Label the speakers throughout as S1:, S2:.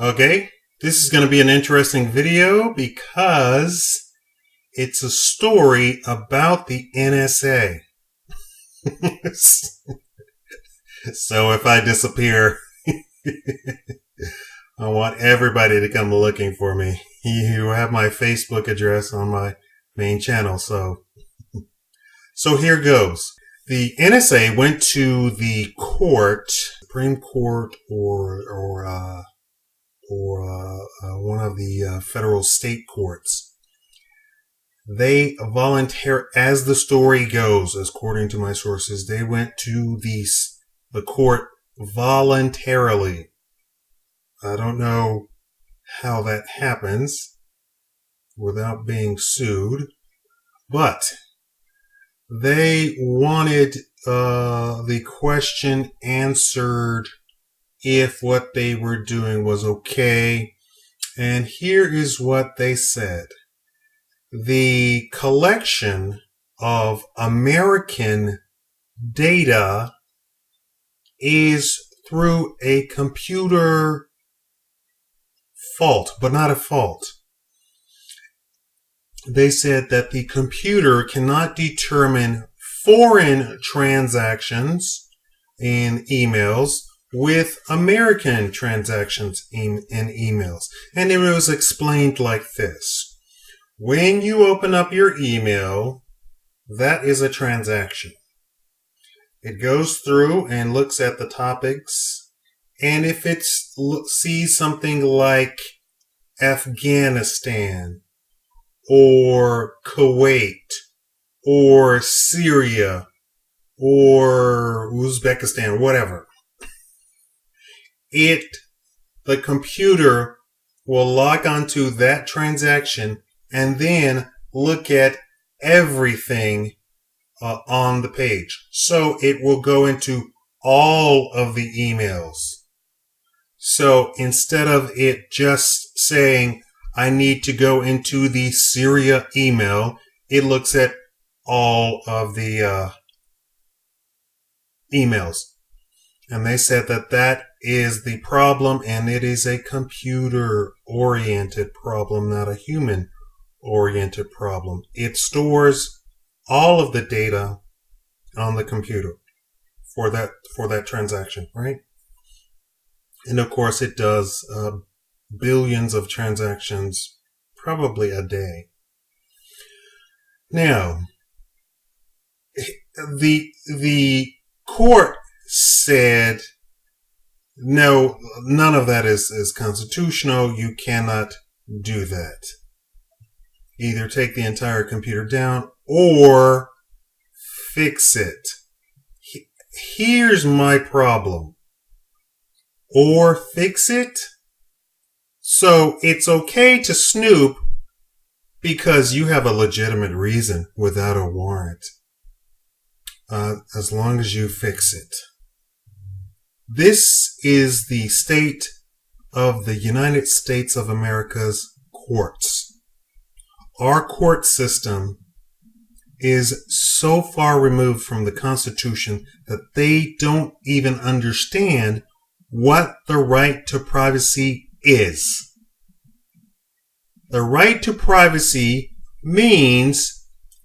S1: Okay, this is going to be an interesting video because it's a story about the NSA. So if I disappear, I want everybody to come looking for me. You have my Facebook address on my main channel, so here goes. The NSA went to the court, Supreme Court, or one of the federal state courts. They as the story goes, according to my sources, they went to the court voluntarily. I don't know how that happens without being sued, but they wanted the question answered if what they were doing was okay. And here is what they said. The collection of American data is through a computer fault, but not a fault. They said that the computer cannot determine foreign transactions in emails with American transactions in emails. And it was explained like this. When you open up your email, that is a transaction. It goes through and looks at the topics. And if it sees something like Afghanistan, or Kuwait, or Syria, or Uzbekistan, whatever, the computer will log onto that transaction and then look at everything on the page. So it will go into all of the emails. So instead of it just saying, I need to go into the Syria email, it looks at all of the emails. And they said that is the problem, and it is a computer-oriented problem, not a human-oriented problem. It stores all of the data on the computer for that transaction, right? And of course it does billions of transactions probably a day. Now, the court said, no, none of that is constitutional. You cannot do that. Either take the entire computer down or fix it. Here's my problem. Or fix it? So it's okay to snoop because you have a legitimate reason without a warrant. As long as you fix it. This is the state of the United States of America's courts. Our court system is so far removed from the Constitution that they don't even understand what the right to privacy is. The right to privacy means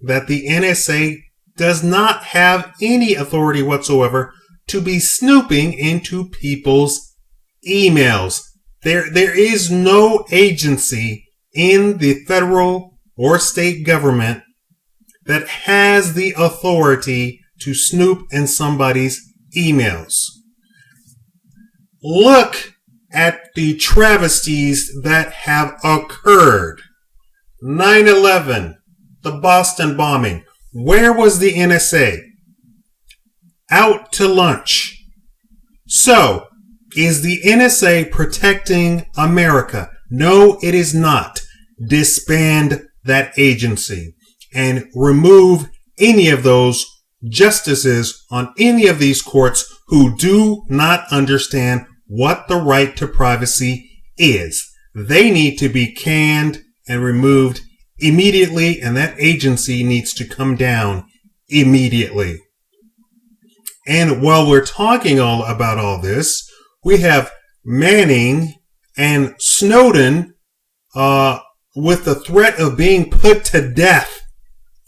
S1: that the NSA does not have any authority whatsoever to be snooping into people's emails. There is no agency in the federal or state government that has the authority to snoop in somebody's emails. Look at the travesties that have occurred. 9/11, the Boston bombing. Where was the NSA? Out to lunch. So, is the NSA protecting America? No, it is not. Disband that agency and remove any of those justices on any of these courts who do not understand what the right to privacy is. They need to be canned and removed immediately, and that agency needs to come down immediately. And while we're talking about all this, we have Manning And Snowden, with the threat of being put to death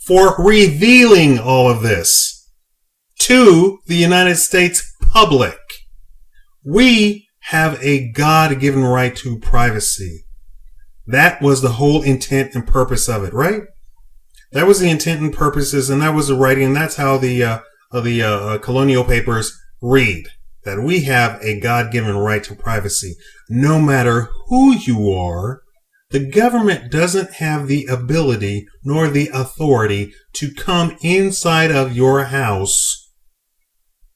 S1: for revealing all of this to the United States public. We have a God-given right to privacy. That was the whole intent and purpose of it, right? That was the intent and purposes, and that was the writing, and that's how the colonial papers read. That we have a God-given right to privacy. No matter who you are, the government doesn't have the ability nor the authority to come inside of your house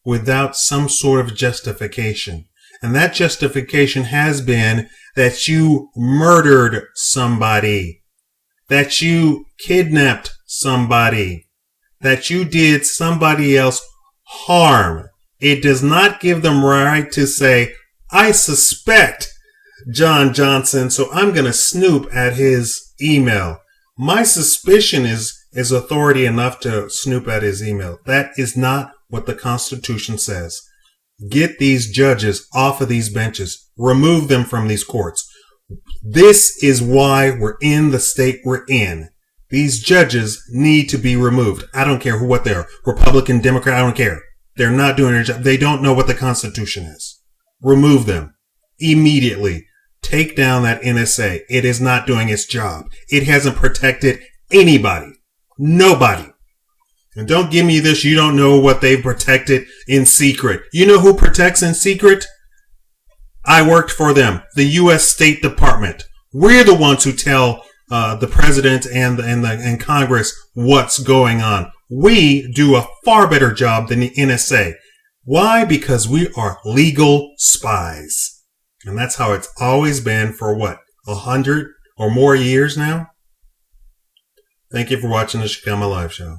S1: without some sort of justification. And that justification has been that you murdered somebody, that you kidnapped somebody, that you did somebody else harm. It does not give them right to say, I suspect John Johnson, so I'm going to snoop at his email. My suspicion is authority enough to snoop at his email. That is not what the Constitution says. Get these judges off of these benches. Remove them from these courts. This is why we're in the state we're in. These judges need to be removed. I don't care what they are. Republican, Democrat, I don't care. They're not doing their job. They don't know what the Constitution is. Remove them immediately. Take down that NSA. It is not doing its job. It hasn't protected anybody. Nobody. And don't give me this, you don't know what they've protected in secret. You know who protects in secret? I worked for them, the U.S. State Department. We're the ones who tell the president and Congress what's going on. We do a far better job than the NSA. Why? Because we are legal spies. And that's how it's always been for 100 or more years now? Thank you for watching the Shikama Live Show.